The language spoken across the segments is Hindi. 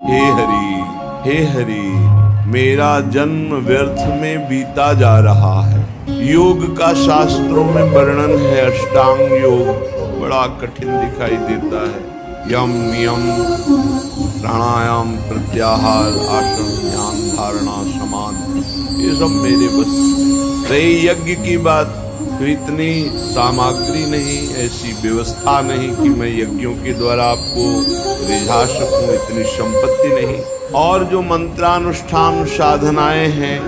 हे हरि, हे हरि, मेरा जन्म व्यर्थ में बीता जा रहा है। योग का शास्त्रों में वर्णन है, अष्टांग योग बड़ा कठिन दिखाई देता है। यम नियम प्राणायाम प्रत्याहार आसन ध्यान धारणा समाधि, ये सब मेरे बस। रही यज्ञ की बात, तो इतनी सामग्री नहीं, ऐसी व्यवस्था नहीं कि मैं यज्ञों के द्वारा आपको रिझा सकूं, इतनी संपत्ति नहीं। और जो मंत्रानुष्ठान साधनाएं हैं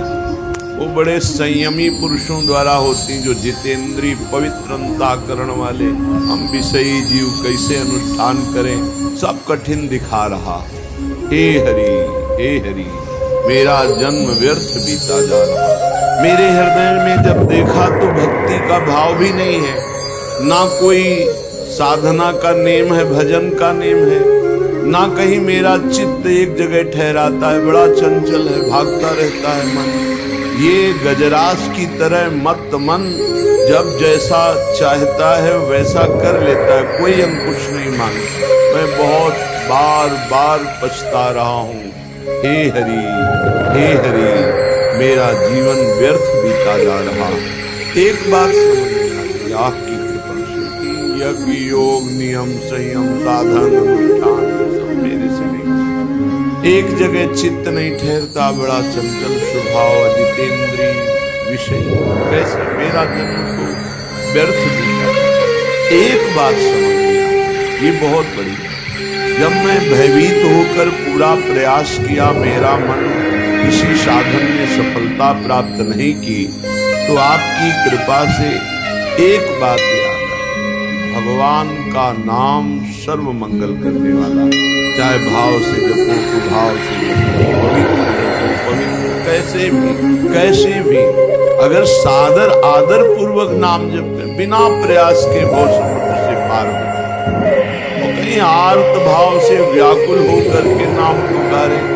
वो बड़े संयमी पुरुषों द्वारा होती, जो जितेंद्रीय पवित्र अंतःकरण वाले। हम विषयी जीव कैसे अनुष्ठान करें, सब कठिन दिखा रहा। हे हरि, हे हरि, मेरा जन्म व्यर्थ बीता जा रहा। मेरे हृदय में जब देखा तो भक्ति का भाव भी नहीं है, ना कोई साधना का नेम है, भजन का नेम है, ना कहीं मेरा चित्त एक जगह ठहराता है, बड़ा चंचल है, भागता रहता है मन। ये गजराज की तरह मत मन जब जैसा चाहता है वैसा कर लेता है, कोई अंकुश नहीं मांगता। मैं बहुत बार बार पछता रहा हूँ। हे हरि, हे हरि, मेरा जीवन व्यर्थ बीता जा रहा। एक बात समझ में आ गई आपकी कृपा से, यज्ञ योग नियम संयम साधन अनुष्ठान सब मेरे से नहीं। एक जगह चित्त नहीं ठहरता, बड़ा चंचल स्वभाव, जितेंद्रीय विषय, कैसे मेरा जन्म तो व्यर्थ बीता। एक बात समझ में आई, ये बहुत बड़ी है। जब मैं भयभीत होकर पूरा प्रयास किया, मेरा मन किसी साधन में सफलता प्राप्त नहीं की, तो आपकी कृपा से एक बात याद आई, भगवान का नाम सर्व मंगल करने वाला। चाहे भाव से जपो, कुभाव से जपो, पवित्र जपो, पवित्र कैसे भी अगर सादर आदर पूर्वक नाम जपे, बिना प्रयास के भव समुद्र से पार हो जाए। और कहीं आर्त भाव से व्याकुल होकर के नाम पुकारे,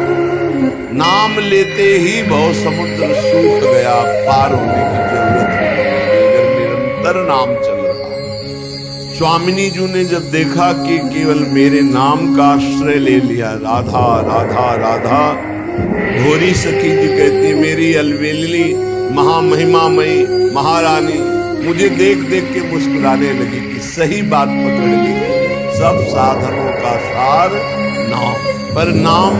नाम लेते ही भव समुद्र सूख गया, पार होने की जरूरत नहीं, अगर निरंतर नाम चल रहा। स्वामिनी जी ने जब देखा कि केवल मेरे नाम का आश्रय ले लिया, राधा राधा राधा, घोरी सखी जी कहती, मेरी अलवेली महामहिमामयी महारानी मुझे देख देख के मुस्कुराने लगी कि सही बात पकड़ ली, सब साधनों का सार नाम। पर नाम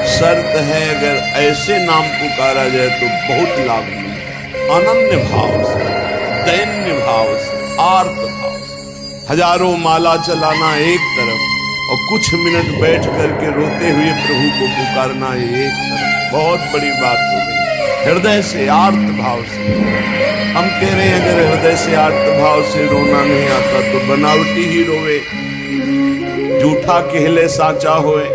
शर्त है, अगर ऐसे नाम पुकारा जाए तो बहुत लाभ मिलता, अनन्य भाव से, दैन्य भाव से, आर्त भाव से। हजारों माला चलाना एक तरफ, और कुछ मिनट बैठ करके रोते हुए प्रभु को पुकारना एक तरफ, बहुत बड़ी बात हो गई। हृदय से आर्त भाव से हम कह रहे हैं, अगर हृदय से आर्त भाव से रोना नहीं आता तो बनावटी ही रोवे, झूठा कहले साचा होए।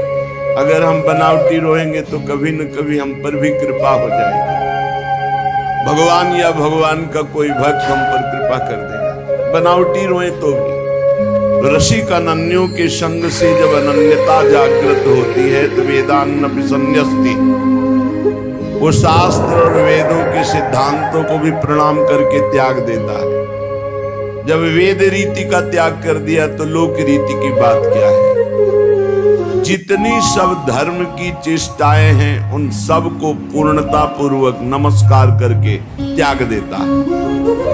अगर हम बनावटी रोएंगे तो कभी न कभी हम पर भी कृपा हो जाएगी, भगवान या भगवान का कोई भक्त हम पर कृपा कर देगा। बनावटी रोए तो भी रसिक अनन्यों के संग से जब अनन्यता जागृत होती है तो वेदान्न विसन्यस्ति, वो शास्त्र और वेदों के सिद्धांतों को भी प्रणाम करके त्याग देता है। जब वेद रीति का त्याग कर दिया तो लोक रीति की बात क्या है। जितनी सब धर्म की चेष्टाएं हैं उन सब को पूर्णता पूर्वक नमस्कार करके त्याग देता है।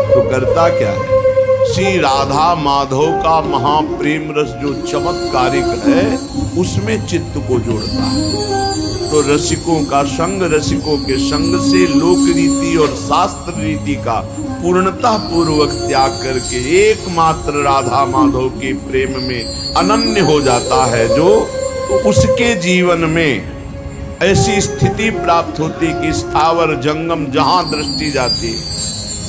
तो करता क्या है, श्री राधा माधव का महाप्रेम रस जो चमत्कारिक है उसमें चित्त को जोड़ता है। तो रसिकों का संग, रसिकों के संग से लोक रीति और शास्त्र रीति का पूर्णता पूर्वक त्याग करके एकमात्र राधा माधव के प्रेम में अनन्य हो जाता है, जो तो उसके जीवन में ऐसी स्थिति प्राप्त होती कि स्थावर जंगम जहां दृष्टि जाती,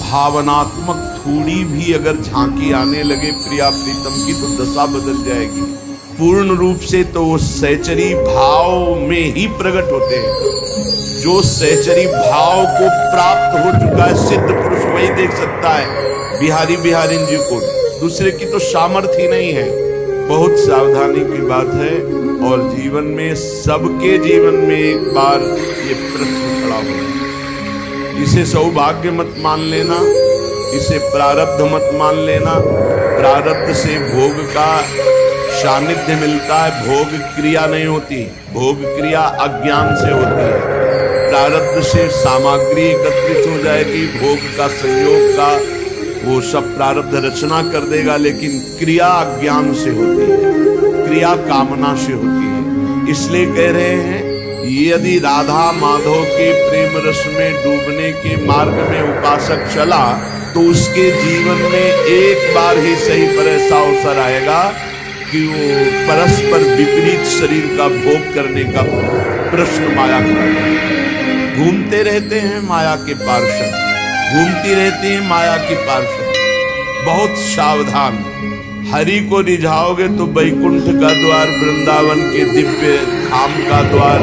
भावनात्मक थोड़ी भी अगर झांकी आने लगे प्रिया प्रीतम की तो दशा बदल जाएगी। पूर्ण रूप से तो वो सहचरी भाव में ही प्रकट होते हैं। जो सहचरी भाव को प्राप्त हो चुका है सिद्ध पुरुष वही देख सकता है बिहारी बिहारिन जी को, दूसरे की तो सामर्थ्य ही नहीं है। बहुत सावधानी की बात है, और जीवन में सबके जीवन में एक बार ये प्रश्न खड़ा हो, इसे सौभाग्य मत मान लेना, इसे प्रारब्ध मत मान लेना। प्रारब्ध से भोग का सानिध्य मिलता है, भोग क्रिया नहीं होती। भोग क्रिया अज्ञान से होती है। प्रारब्ध से सामग्री एकत्रित हो जाएगी, भोग का संयोग का वो सब प्रारब्ध रचना कर देगा, लेकिन क्रिया अज्ञान से होती है, क्रिया कामना से होती है। इसलिए कह रहे हैं यदि राधा माधव के प्रेम रस में डूबने के मार्ग में उपासक चला तो उसके जीवन में एक बार ही सही पर ऐसा अवसर आएगा कि वो परस्पर विपरीत शरीर का भोग करने का प्रश्न माया करेगा। घूमते रहते हैं माया के पार्षद, घूमती रहती हैं माया की पार्षद। बहुत सावधान, हरि को रिझाओगे तो वैकुंठ का द्वार, वृंदावन के दिव्य धाम का द्वार,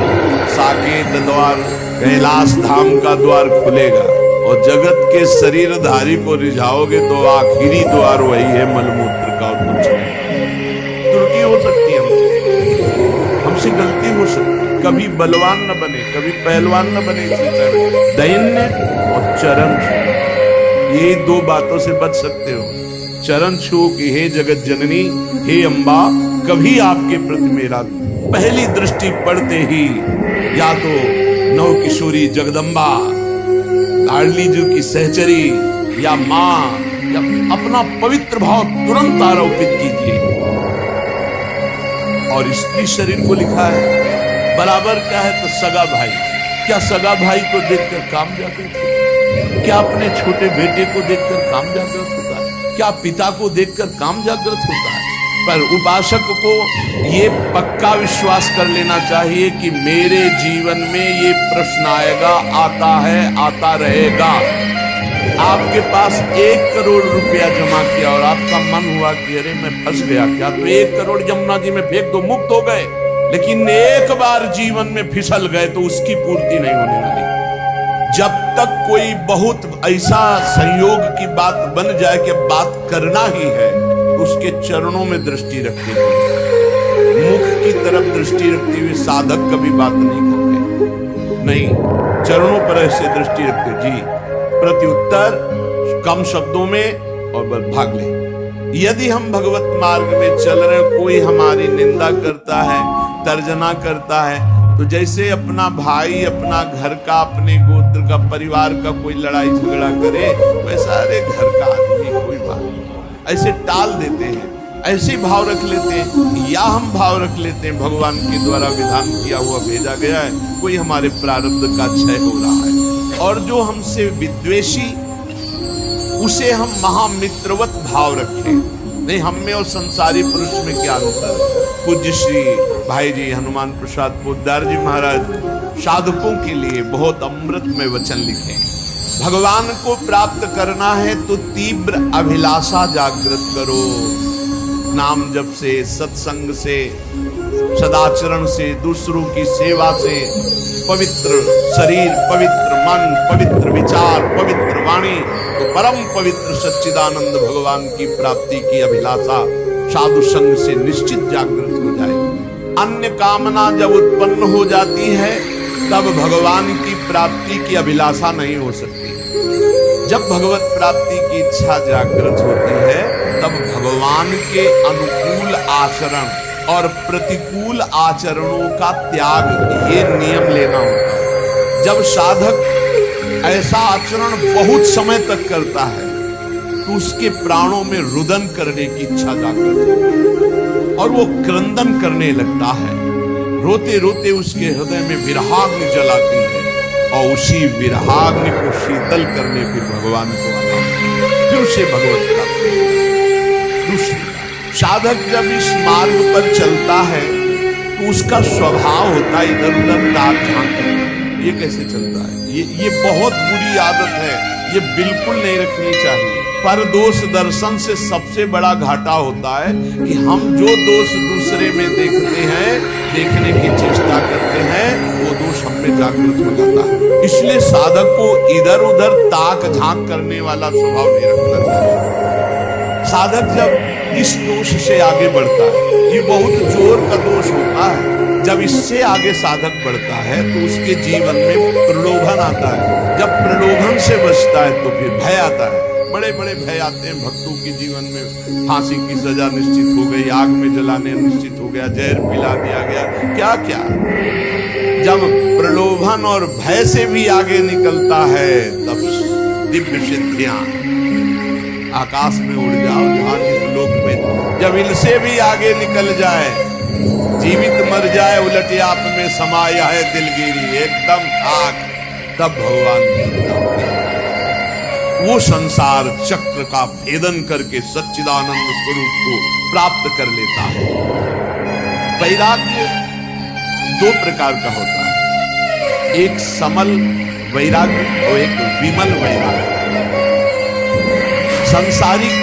साकेत द्वार, कैलाश धाम का द्वार खुलेगा। और जगत के शरीरधारी को रिझाओगे तो आखिरी द्वार वही है मलमूत्र का, और कुछ नहीं। त्रुटि हो सकती है हमसे गलती हो सकती है। कभी बलवान न बने, कभी पहलवान न बने। दैन्य और चरण छू, ये दो बातों से बच सकते हो। चरण छू कि हे जगत जननी, हे अम्बा, कभी आपके प्रति मेरा पहली दृष्टि पड़ते ही या तो नव किशोरी जगदम्बा, लाडली जी की सहचरी या माँ, या अपना पवित्र भाव तुरंत आरोपित कीजिए। और स्त्री शरीर को लिखा है बराबर क्या है तो सगा भाई। क्या सगा भाई को देखकर काम जागृत होता है? क्या अपने छोटे बेटे को देखकर काम जागृत होता है? क्या पिता को देखकर काम जागृत होता है? पर उपासक को ये पक्का विश्वास कर लेना चाहिए कि मेरे जीवन में ये प्रश्न आएगा, आता है, आता रहेगा। आपके पास 1 करोड़ रुपया जमा किया और आपका मन हुआ कि अरे मैं फंस गया क्या, तो 1 करोड़ यमुना जी में फेंक दो, मुक्त हो गए। लेकिन एक बार जीवन में फिसल गए तो उसकी पूर्ति नहीं होने वाली। जब तक कोई बहुत ऐसा संयोग की बात बन जाए कि बात करना ही है, तो उसके चरणों में दृष्टि रखते हुए, मुख की तरफ दृष्टि रखते हुए साधक कभी बात नहीं करते। नहीं, चरणों पर ऐसे दृष्टि रखते जी, प्रत्युत्तर कम शब्दों में और भाग ले। यदि हम भगवत मार्ग में चल रहे, कोई हमारी निंदा करता है, तर्जना करता है, तो जैसे अपना भाई अपना घर का, अपने गोत्र का, परिवार का कोई लड़ाई झगड़ा करे, वैसा अरे घर का आदमी कोई बात नहीं, ऐसे टाल देते हैं, ऐसे भाव रख लेते हैं। या हम भाव रख लेते हैं भगवान के द्वारा विधान किया हुआ भेजा गया है, कोई हमारे प्रारब्ध का क्षय हो रहा है, और जो हमसे विद्वेषी उसे हम महामित्रवत भाव रखें। नहीं, हम में और संसारी पुरुष में क्या अंतर है? पूज्य श्री भाई जी हनुमान प्रसाद पोद्दार जी महाराज साधकों के लिए बहुत अमृतमय वचन लिखे। भगवान को प्राप्त करना है तो तीव्र अभिलाषा जागृत करो। नाम जप से, सत्संग से, सदाचरण से, दूसरों की सेवा से, पवित्र शरीर, पवित्र मन, पवित्र विचार, पवित्र वाणी, तो परम पवित्र सच्चिदानंद भगवान की प्राप्ति की अभिलाषा साधु संग से निश्चित जागृत हो जाए। अन्य कामना जब उत्पन्न हो जाती है तब भगवान की प्राप्ति की अभिलाषा नहीं हो सकती। जब भगवत प्राप्ति की इच्छा जागृत होती है तब भगवान के अनुकूल आचरण और प्रतिकूल आचरणों का त्याग, ये नियम लेना होता है। जब साधक ऐसा आचरण बहुत समय तक करता है तो उसके प्राणों में रुदन करने की इच्छा जागृत होती है और वो क्रंदन करने लगता है। रोते रोते उसके हृदय में विरहाग्नि जलाती है और उसी विरहाग्नि को शीतल करने फिर भगवान को आना, फिर उसे भगवत प्राप्ति। दूसरी, साधक जब इस मार्ग पर चलता है तो उसका स्वभाव होता है इधर उधर ताक झांक करना। ये कैसे चलता है? ये बहुत बुरी आदत है, ये बिल्कुल नहीं रखनी चाहिए। पर दोष दर्शन से सबसे बड़ा घाटा होता है कि हम जो दोष दूसरे में देखते हैं, देखने की चेष्टा करते हैं, वो दोष हम में जागृत हो जाता है। इसलिए साधक को इधर उधर ताक झांक करने वाला स्वभाव नहीं रखना चाहिए। साधक जब इस दोष से आगे बढ़ता है, ये बहुत जोर का दोष होता है, जब इससे आगे साधक बढ़ता है तो उसके जीवन में प्रलोभन आता है। जब प्रलोभन से बचता है तो फिर भय आता है। बड़े बड़े भय आते हैं भक्तों के जीवन में। फांसी की सजा निश्चित हो गई, आग में जलाने निश्चित हो गया, जहर पिला दिया गया, क्या क्या। जब प्रलोभन और भय से भी आगे निकलता है तब दिव्य सिद्धियां, आकाश में उड़ जाओ जहां जिस लोक में। जब इनसे भी आगे निकल जाए, जीवित मर जाए उलट आप में समाया है दिलगिरी, एकदम खाक, तब भगवान मिलता है। वो संसार चक्र का भेदन करके सच्चिदानंद स्वरूप को प्राप्त कर लेता है। वैराग्य दो प्रकार का होता है, एक समल वैराग्य और एक विमल वैराग्य। सांसारिक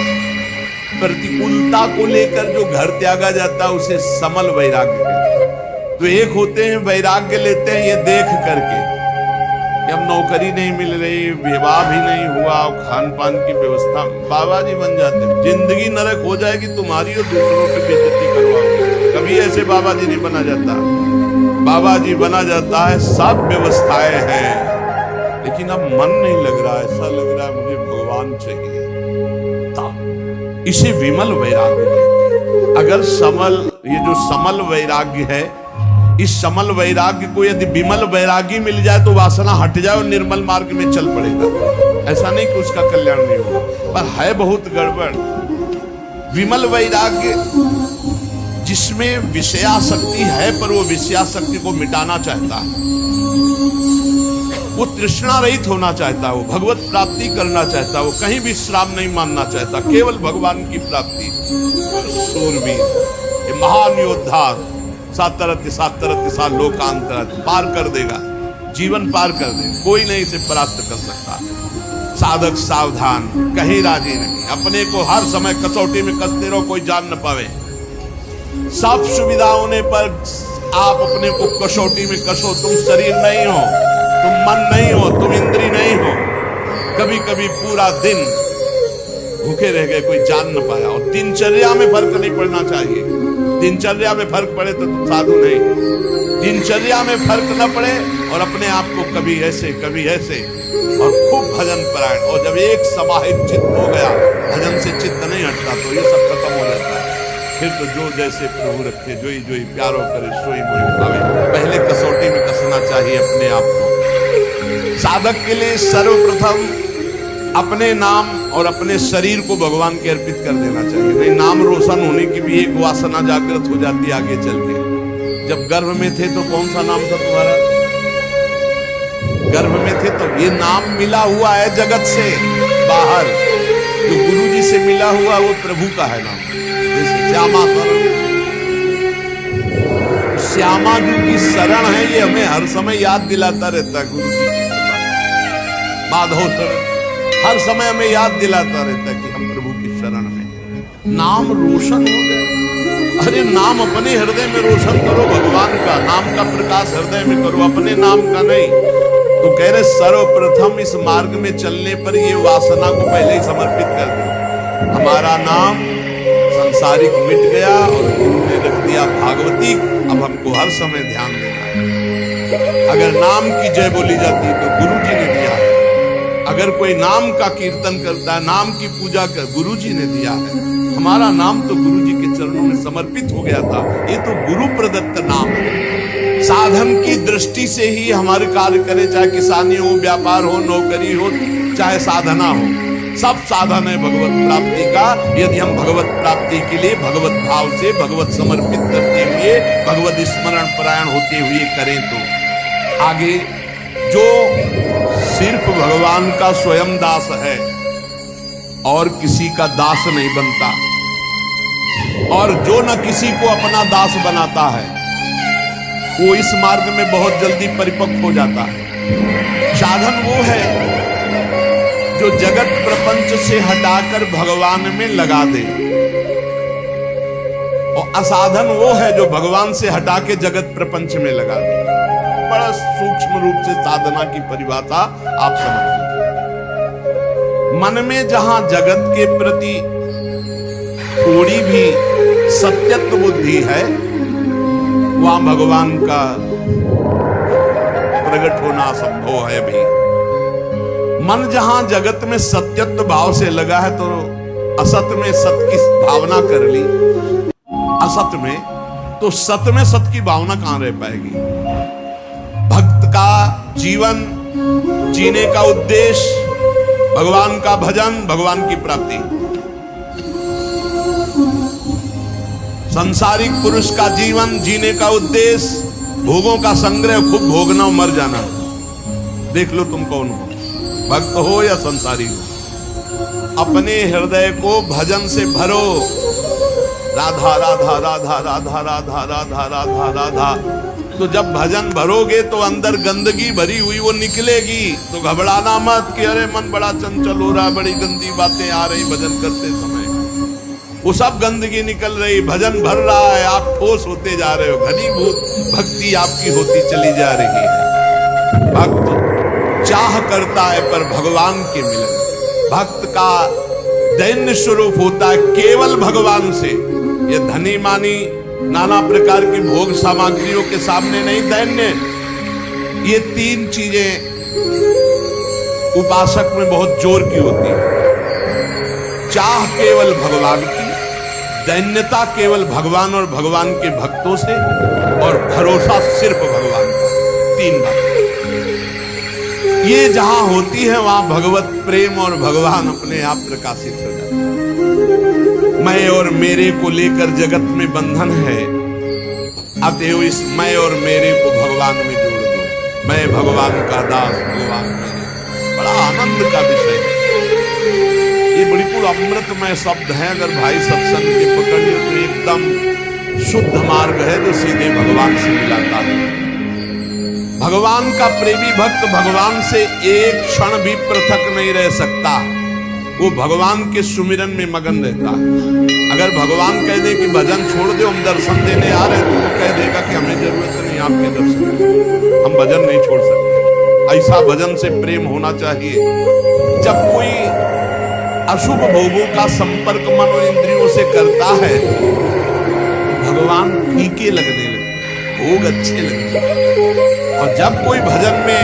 प्रतिकूलता को लेकर जो घर त्यागा जाता है उसे समल वैराग्य कहते हैं। तो एक होते हैं वैराग्य लेते हैं ये देख करके कि अब नौकरी नहीं मिल रही, विवाह भी नहीं हुआ, खान पान की व्यवस्था, बाबा जी बन जाते हैं, जिंदगी नरक हो जाएगी तुम्हारी और दूसरों की बेइज्जती करवाओ। कभी ऐसे बाबा जी नहीं बना जाता। बाबा जी बना जाता है, सब व्यवस्थाएं हैं, लेकिन अब मन नहीं लग रहा, ऐसा लग रहा है मुझे भगवान चाहिए। इसे विमल वैराग्य कहते हैं। अगर समल, ये जो समल वैराग्य है, इस समल वैराग्य को यदि विमल वैराग्य मिल जाए तो वासना हट जाए और निर्मल मार्ग में चल पड़ेगा। ऐसा नहीं कि उसका कल्याण नहीं होगा, पर है बहुत गड़बड़। विमल वैराग्य जिसमें विषयासक्ति है पर वो विषयासक्ति को मिटाना चाहता है, वो तृष्णा रहित होना चाहता है, वो भगवत प्राप्ति करना चाहता है, वो कहीं भी श्राम नहीं मानना चाहता, केवल भगवान की प्राप्ति। सूरवीर, ये महान योद्धा, सातरत्य लोकांतर पार कर देगा, जीवन पार कर देगा, कोई नहीं इसे परास्त कर सकता। साधक सावधान, कहीं राजी नहीं, अपने को हर समय कसौटी में कसते रहो, कोई जान न पावे। सब सुविधा होने पर आप अपने को कसौटी में कसो, तुम शरीर नहीं हो, तुम मन नहीं हो, तुम इंद्री नहीं हो। कभी कभी पूरा दिन भूखे रह गए, कोई जान न पाया। और दिनचर्या में फर्क नहीं पड़ना चाहिए। दिनचर्या में फर्क पड़े तो तुम साधु नहीं, दिनचर्या में फर्क न पड़े और अपने आप को कभी ऐसे और खूब भजन परायण। और जब एक समाहित चित्त हो गया, भजन से चित्त नहीं हटता, तो ये सब खत्म हो जाता है। फिर तो जो जैसे प्रभु रखे, जो ही प्यारो करे सोई मोई भावे। पहले कसौटी में कसना चाहिए अपने आप को। साधक के लिए सर्वप्रथम अपने नाम और अपने शरीर को भगवान के अर्पित कर देना चाहिए। नहीं, नाम रोशन होने की भी एक वासना जागृत हो जाती है आगे चल के। जब गर्भ में थे तो कौन सा नाम था तुम्हारा? गर्भ में थे तो ये नाम मिला हुआ है जगत से बाहर, जो गुरु जी से मिला हुआ वो प्रभु का है नाम। जैसे श्यामा श्यामा जी की शरण है, ये हमें हर समय याद दिलाता रहता है। गुरु जी की माधव शरण हर समय हमें याद दिलाता रहता है कि हम प्रभु की शरण में। नाम रोशन हो गए, अरे नाम अपने हृदय में रोशन करो, भगवान का नाम का प्रकाश हृदय में करो, अपने नाम का नहीं। तो कह रहे सर्वप्रथम इस मार्ग में चलने पर ये वासना को पहले ही समर्पित कर दो। हमारा नाम संसारिक मिट गया और गुरु ने रख दिया भागवती। अब हमको हर समय ध्यान देना है। अगर नाम की जय बोली जाती है तो गुरु जी ने दिया है। अगर कोई नाम का कीर्तन करता है, नाम की पूजा कर, गुरु जी ने दिया है। हमारा नाम तो गुरु जी के चरणों में समर्पित हो गया था। ये तो गुरु प्रदत्त नाम है। साधन की दृष्टि से ही हमारे कार्य करें, चाहे किसानी हो, व्यापार हो, नौकरी हो, चाहे साधना हो, सब साधन है भगवत प्राप्ति का। यदि हम भगवत प्राप्ति के लिए भगवत भाव से भगवत समर्पित करते हुए, भगवत स्मरण परायण होते हुए करें तो आगे जो सिर्फ भगवान का स्वयं दास है और किसी का दास नहीं बनता, और जो न किसी को अपना दास बनाता है, वो इस मार्ग में बहुत जल्दी परिपक्व हो जाता है। साधन वो है जो जगत प्रपंच से हटाकर भगवान में लगा दे, और असाधन वो है जो भगवान से हटा के जगत प्रपंच में लगा दे। बड़ा सूक्ष्म रूप से साधना की परिभाषा आप समझ लीजिए। मन में जहां जगत के प्रति थोड़ी भी सत्यत्व बुद्धि है, वहां भगवान का प्रकट होना असंभव है। अभी मन जहां जगत में सत्यत्व भाव से लगा है तो असत में सत की भावना कर ली, असत में तो सत में सत की भावना कहां रह पाएगी। भक्त का जीवन जीने का उद्देश्य भगवान का भजन, भगवान की प्राप्ति। सांसारिक पुरुष का जीवन जीने का उद्देश्य भोगों का संग्रह, खूब भोगना और मर जाना। देख लो तुम कौन हो, भक्त हो या संसारी हो। अपने हृदय को भजन से भरो। राधा राधा राधा राधा राधा राधा राधा राधा। तो जब भजन भरोगे तो अंदर गंदगी भरी हुई वो निकलेगी। तो घबराना मत कि अरे मन बड़ा चंचल हो रहा, बड़ी गंदी बातें आ रही भजन करते समय। वो सब गंदगी निकल रही, भजन भर रहा है, आप ठोस होते जा रहे हो, घनीभूत भक्ति आपकी होती चली जा रही है। भक्त चाह करता है पर भगवान के मिलन। भक्त का दैन्य स्वरूप होता है केवल भगवान से। ये धनी मानी नाना प्रकार की भोग सामग्रियों के सामने नहीं दैन्य। ये तीन चीजें उपासक में बहुत जोर की होती है। चाह केवल भगवान की, दैन्यता केवल भगवान और भगवान के भक्तों से, और भरोसा सिर्फ भगवान का। तीन बातें ये जहां होती है वहां भगवत प्रेम और भगवान अपने आप प्रकाशित हो जाता है। मैं और मेरे को लेकर जगत में बंधन है, अतएव इस मैं और मेरे को भगवान में जोड़ दो। मैं भगवान का दास, भगवान मेरे। बड़ा आनंद का विषय है ये, बिल्कुल अमृतमय शब्द है। अगर भाई सत्संग के पकड़ लियो तो एकदम शुद्ध मार्ग है जो सीधे भगवान से मिलाता है। भगवान का प्रेमी भक्त भगवान से एक क्षण भी पृथक नहीं रह सकता। वो भगवान के सुमिरन में मगन रहता है। अगर भगवान कह दे कि भजन छोड़ दो, हम दर्शन देने आ रहे हैं, तो वो कह देगा कि हमें जरूरत नहीं आपके दर्शन, हम भजन नहीं छोड़ सकते। ऐसा भजन से प्रेम होना चाहिए। जब कोई अशुभ भोगों का संपर्क मन और इंद्रियों से करता है, भगवान फीके लगने लगते, भोग अच्छे लगते। और जब कोई भजन में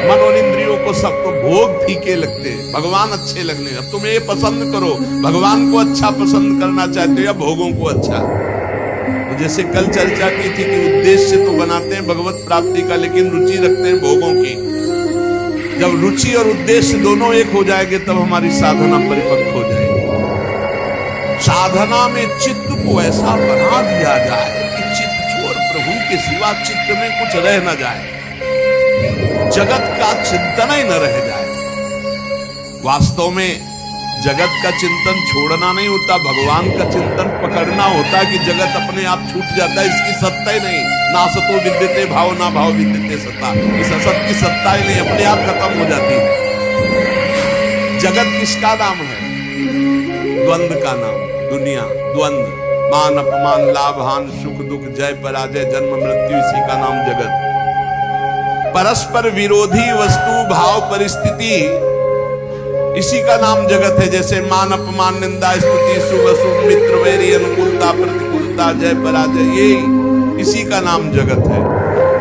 मन और इंद्रियों को सब तो भोग फीके लगते, भगवान अच्छे लगने। अब तुम ये पसंद करो, भगवान को अच्छा पसंद करना चाहते हो या भोगों को अच्छा। तो जैसे कल चर्चा की थी कि उद्देश्य तो बनाते हैं भगवत प्राप्ति का, लेकिन रुचि रखते हैं भोगों की। जब रुचि और उद्देश्य दोनों एक हो जाएंगे तब हमारी साधना परिपक्व हो जाएगी। साधना में चित्त को ऐसा बना दिया जाए कि चित्त छोड़ प्रभु के सिवा चित्त में कुछ रह न जाए, जगत का चिंतन ही न रह जाए। वास्तव में जगत का चिंतन छोड़ना नहीं होता, भगवान का चिंतन पकड़ना होता है कि जगत अपने आप छूट जाता है, इसकी सत्ता ही नहीं। ना सतो विद्यते भाव, ना भाव विद्यते सत्ता। इस असत की सत्ता ही नहीं, अपने आप खत्म हो जाती है। जगत किसका नाम है? द्वंद्व का नाम, दुनिया। द्वंद्व, मान अपमान, लाभ हान, सुख दुख, जय पराजय, जन्म मृत्यु, इसी का नाम जगत। परस्पर विरोधी वस्तु भाव परिस्थिति, इसी का नाम जगत है। जैसे मान अपमान, निंदा स्तुति, शुभ अशुभ, मित्र वैरी, अनुकूलता प्रतिकूलता, जय पराजय, ये इसी का नाम जगत है।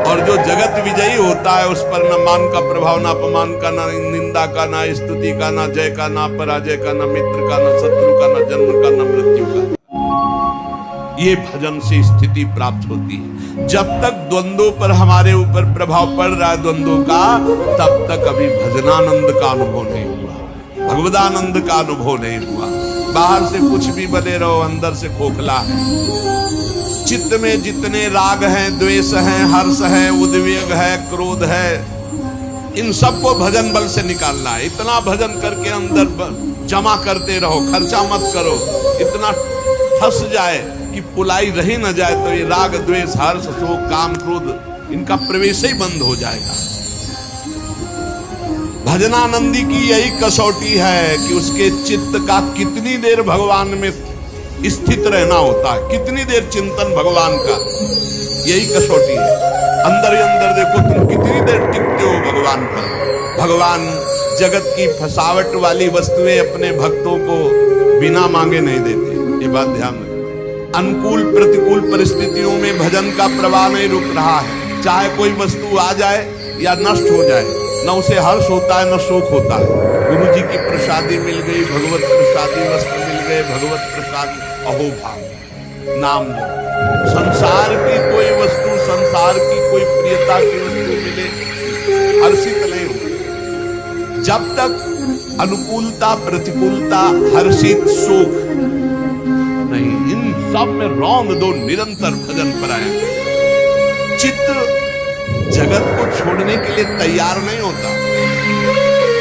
और जो जगत विजयी होता है उस पर न मान का प्रभाव, ना अपमान का, ना निंदा का, ना स्तुति का, ना जय का, ना पराजय का, ना मित्र का, ना शत्रु का, ना जन्म का, ना मृत्यु का। ये भजन से स्थिति प्राप्त होती है। जब तक द्वंद्वों पर हमारे ऊपर प्रभाव पड़ रहा है द्वंद्वों का, तब तक अभी भजनानंद का अनुभव नहीं हुआ, भगवदानंद का अनुभव नहीं हुआ। बाहर से कुछ भी बने रहो, अंदर से खोखला है। चित्त में जितने राग हैं, द्वेष हैं, हर्ष है, उद्वेग है, क्रोध है, इन सबको भजन बल से निकालना है। इतना भजन करके अंदर जमा करते रहो, खर्चा मत करो। इतना फंस जाए कि पुलाई रही न जाए तो ये राग द्वेष हर्ष शोक काम क्रोध इनका प्रवेश ही बंद हो जाएगा। भजनानंदी की यही कसौटी है कि उसके चित्त का कितनी देर भगवान में स्थित रहना होता है, कितनी देर चिंतन भगवान का, यही कसौटी है। अंदर ही अंदर देखो तुम कितनी देर टिकते हो भगवान पर। भगवान जगत की फसावट वाली वस्तुएं अपने भक्तों को बिना मांगे नहीं देते, ये बात ध्यान रखो। अनुकूल प्रतिकूल परिस्थितियों में भजन का प्रवाह नहीं रुक रहा है। चाहे कोई वस्तु आ जाए या नष्ट हो जाए, न उसे हर्ष होता है न शोक होता है। गुरु जी की प्रसादी मिल गई, भगवत प्रसादी वस्त्र मिल गए, भगवत प्रसादी अहोभाग नाम लो। संसार की कोई वस्तु, संसार की कोई प्रियता की वस्तु मिले हर्षित नहीं हो। जब तक अनुकूलता, प्रतिकूलता, हर्षित, शोक नहीं, इन सब में रौंद दो निरंतर भजन परायण। चित्त जगत को छोड़ने के लिए तैयार नहीं होता,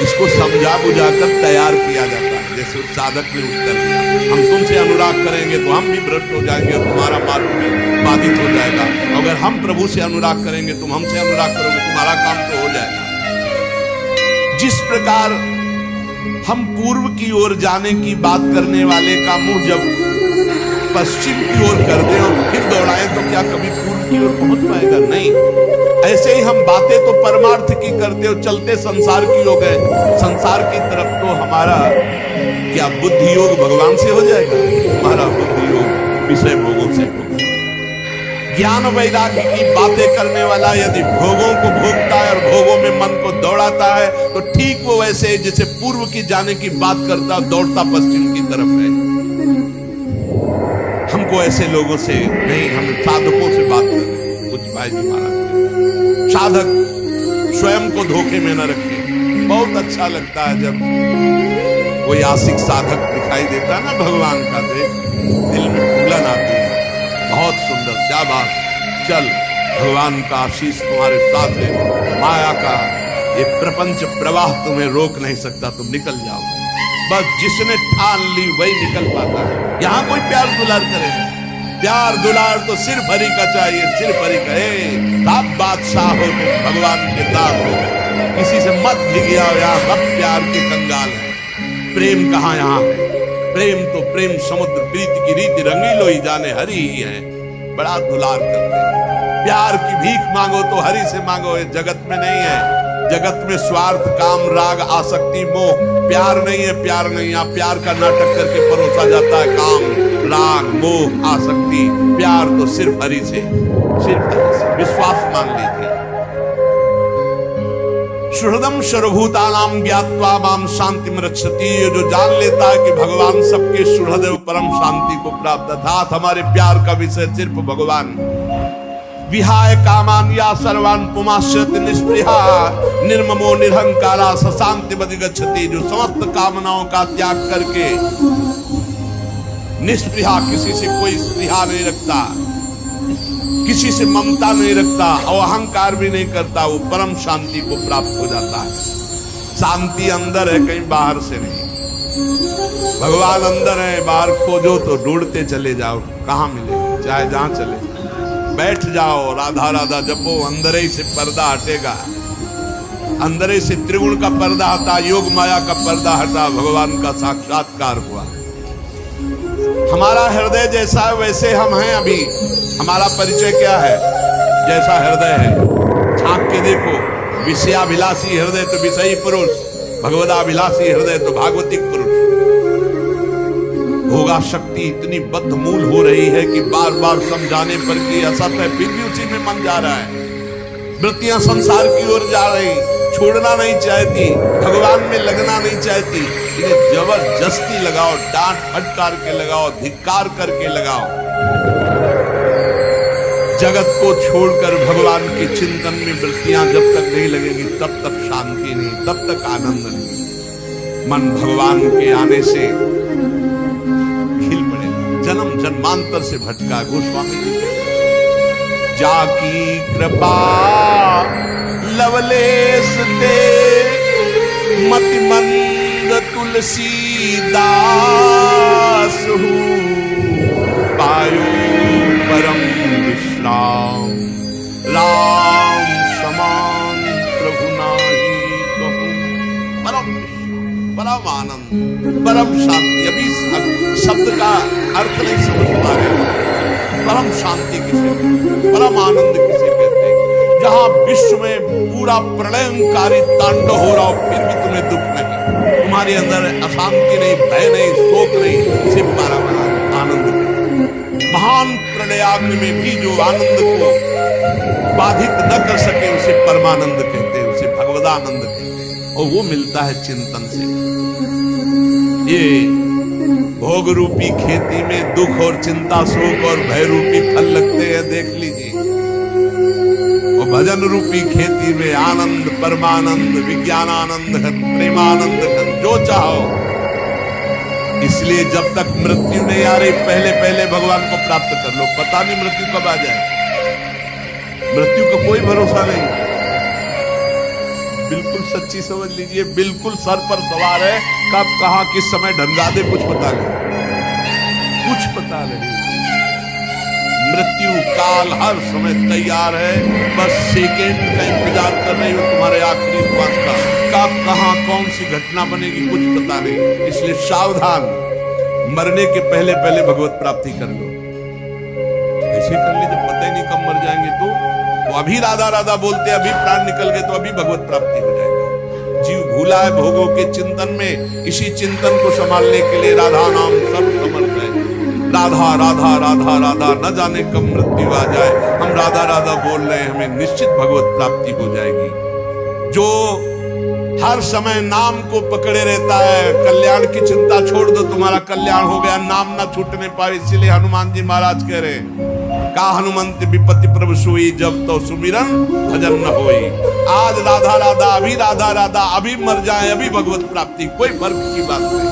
इसको समझा बुझाकर तैयार किया जाता है। जैसे उस साधक ने उत्तर दिया, हम तुमसे अनुराग करेंगे तो हम भी भ्रष्ट हो जाएंगे और तुम्हारा मार्ग भी बाधित हो जाएगा। अगर हम प्रभु से अनुराग करेंगे, तुम हमसे अनुराग करोगे, तुम्हारा काम तो हो जाएगा। जिस प्रकार हम पूर्व की ओर जाने की बात करने वाले का मुंह जब पश्चिम की ओर कर दे और फिर दौड़ाएं तो क्या कभी पूर्व की ओर पहुंच पाएगा? नहीं। ऐसे ही हम बातें तो परमार्थ की करते हो, चलते संसार की हो गए, संसार की तरफ तो हमारा क्या बुद्धि योग भगवान से हो जाएगा? हमारा बुद्धि योग विषय भोगों से होगा। ज्ञान वैराग्य की बातें करने वाला यदि भोगों को भोगता है और भोगों में मन को दौड़ाता है तो ठीक वो वैसे जैसे पूर्व की जाने की बात करता दौड़ता पश्चिम की तरफ है। हमको ऐसे लोगों से नहीं, हम साधकों से बात करें। कुछ भाई जी महाराज साधक स्वयं को धोखे में न रखे। बहुत अच्छा लगता है जब कोई आशिक साधक दिखाई देता है ना भगवान का, दिल में फूलन आती है। बहुत सुंदर, शाबाश, चल भगवान का आशीष तुम्हारे साथ है। माया का ये प्रपंच प्रवाह तुम्हें रोक नहीं सकता, तुम निकल जाओ। बस जिसने ठान ली वही निकल पाता है। यहां कोई प्यार दुलार करेगा? प्यार दुलार तो सिर्फ हरि का चाहिए, सिर्फ हरि का। आप बादशाह हो, तुम भगवान के दास हो, किसी से मत भिगियाओ। यहाँ सब प्यार के कंगाल है। प्रेम कहाँ यहाँ है? प्रेम तो प्रेम समुद्र, प्रीति की रीति रंगीलो ही जाने हरि ही है। बड़ा दुलार करते हैं। प्यार की भीख मांगो तो हरि से मांगो, ये जगत में नहीं है। जगत में स्वार्थ, काम, राग, आसक्ति, मोह, प्यार नहीं है। प्यार नहीं, यहाँ प्यार का नाटक करके परोसा जाता है। काम, राग, मोह, आसक्ति, प्यार तो सिर्फ हरि से, सिर्फ हरि से। विश्वास मान लीजिए। सुहृदम सर्वभूतानां ज्ञात्वा मां शांतिम रक्षति। ये जो जान लेता है कि भगवान सबके सुहृद एवं परम शांति को प्राप्त, अर्थात हमारे प्यार का विषय सिर्फ भगवान। विहाय कामान या सर्वान पुमाश्यति निस्पृहा निर्ममो निरहंकारा सशांति बदिगच्छति। जो समस्त कामनाओं का त्याग करके निस्पृहा, किसी से कोई स्पृहा नहीं रखता, किसी से ममता नहीं रखता और अहंकार भी नहीं करता, वो परम शांति को प्राप्त हो जाता है। शांति अंदर है, कहीं बाहर से नहीं। भगवान अंदर है, बाहर खोजो तो ढूंढते चले जाओ, कहां मिले? चाहे जहां चले बैठ जाओ, राधा राधा जपो, अंदर ही से पर्दा हटेगा। अंदर ही से त्रिगुण का पर्दा हटा, योग माया का पर्दा हटा, भगवान का साक्षात्कार हुआ। हमारा हृदय जैसा है वैसे हम हैं। अभी हमारा परिचय क्या है? जैसा हृदय है, झांक के देखो। विषयाभिलाषी हृदय तो विषयी पुरुष, भगवदाभिलाषी हृदय तो भागवतिक पुरुष। भोगा शक्ति इतनी बद्ध मूल हो रही है कि बार बार समझाने पर कि असत है, फिर भी उसी में मन जा रहा है। वृत्तियां संसार की ओर जा रही, छोड़ना नहीं चाहती, भगवान में लगना नहीं चाहती। इन्हें जबरदस्ती लगाओ, डांट फटकार के लगाओ, धिक्कार करके लगाओ। जगत को छोड़कर भगवान के चिंतन में वृत्तियां जब तक नहीं लगेंगी तब तक शांति नहीं, तब तक आनंद नहीं। मन भगवान के आने से खिल पड़ेगा। जन्म जन्मांतर से भटका गोस्वामी जी जाकी कृपा लवलेश ते मति मंद तुलसी दास पायो परम विश्राम राम समान प्रभु नाही कहूं। परम आनंद, परम शांति। अभी शब्द का अर्थ नहीं समझ पा रहे। परम शांति किसे, परम आनंद किसे कहते हैं? जहां विश्व में पूरा प्रलयंकारी तांडव हो रहा हो फिर भी तुम्हें दुख नहीं, तुम्हारे अंदर अशांति नहीं, भय नहीं, शोक नहीं, सिर्फ परम आनंद। महान प्रलयाग्नि में भी जो आनंद को बाधित न कर सके उसे परमानंद कहते हैं, उसे भगवदानंद कहते हैं, और वो मिलता है चिंतन से। ये भोग रूपी खेती में दुख और चिंता, शोक और भय रूपी फल लगते हैं, देख लीजिए। और भजन रूपी खेती में आनंद, परमानंद, विज्ञानानंद घन, प्रेमानंद घन, जो चाहो। इसलिए जब तक मृत्यु नहीं आ रही पहले पहले भगवान को प्राप्त कर लो, पता नहीं मृत्यु कब आ जाए। मृत्यु का कोई भरोसा नहीं, बिल्कुल सच्ची समझ लीजिए, बिल्कुल सर पर सवार है, कब कहां किस समय ढंगा दे कुछ पता नहीं, कुछ पता नहीं। मृत्यु काल हर समय तैयार है, बस सेकेंड का इंतजार कर रही हो तुम्हारे आखिरी श्वास का, कब कहां कौन सी घटना बनेगी कुछ पता नहीं। इसलिए सावधान, मरने के पहले पहले भगवत प्राप्ति कर लो। ऐसे कर ली जब पता ही नहीं कब मर जाएंगे तो अभी राधा राधा बोलते, अभी प्राण निकल गए तो अभी भगवत प्राप्ति हो जाएगी। जीव भूला है भोगों के चिंतन में, इसी चिंतन को संभालने के लिए राधा नाम सब समर्थ है। राधा राधा राधा राधा, न जाने कब मृत्यु आ जाए, हम राधा राधा बोल रहे हैं, हमें निश्चित भगवत प्राप्ति हो जाएगी। जो हर समय नाम को पकड़े रहता है, कल्याण की चिंता छोड़ दो, तुम्हारा कल्याण हो गया, नाम ना छूटने पाए। इसीलिए हनुमान जी महाराज कह रहे हैं, का हनुमंत विपत्ति प्रभु सोई, जब तो सुमिरन भजन न होई। आज राधा राधा, अभी राधा राधा, अभी मर जाए, अभी भगवत प्राप्ति, कोई फर्क की बात नहीं।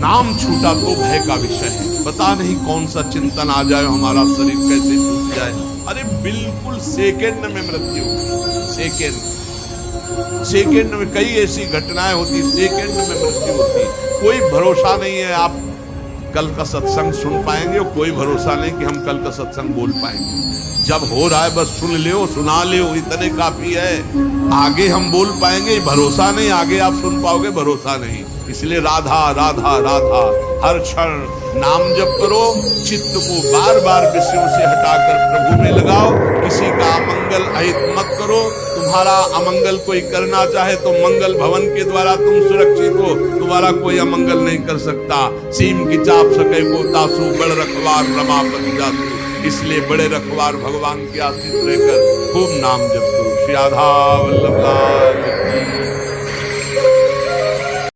नाम छूटा तो भय का विषय है, पता नहीं कौन सा चिंतन आ जाए, हमारा शरीर कैसे छूट जाए। अरे बिल्कुल सेकेंड में मृत्यु, सेकेंड में कई ऐसी घटनाएं होती, सेकेंड में मृत्यु होती, कोई भरोसा नहीं है आप कल का सत्संग सुन पाएंगे, और कोई भरोसा नहीं कि हम कल का सत्संग बोल पाएंगे। जब हो रहा है बस सुन ले, सुना ले, इतने काफी है। आगे हम बोल पाएंगे भरोसा नहीं, आगे आप सुन पाओगे भरोसा नहीं। इसलिए राधा राधा राधा, हर क्षण नाम जप करो, चित्त को बार बार विषयों से हटाकर प्रभु में लगाओ। किसी का अमंगल अहित मत करो, तुम्हारा अमंगल कोई करना चाहे तो मंगल भवन के द्वारा तुम सुरक्षित हो, तुम्हारा कोई अमंगल नहीं कर सकता। सीम की चाप सके को तासु, बड़ रखवार रमापति जासु। इसलिए बड़े रखवार भगवान के आश्रित रहकर खूब नाम जप करो। श्री राधा वल्लभ लाल।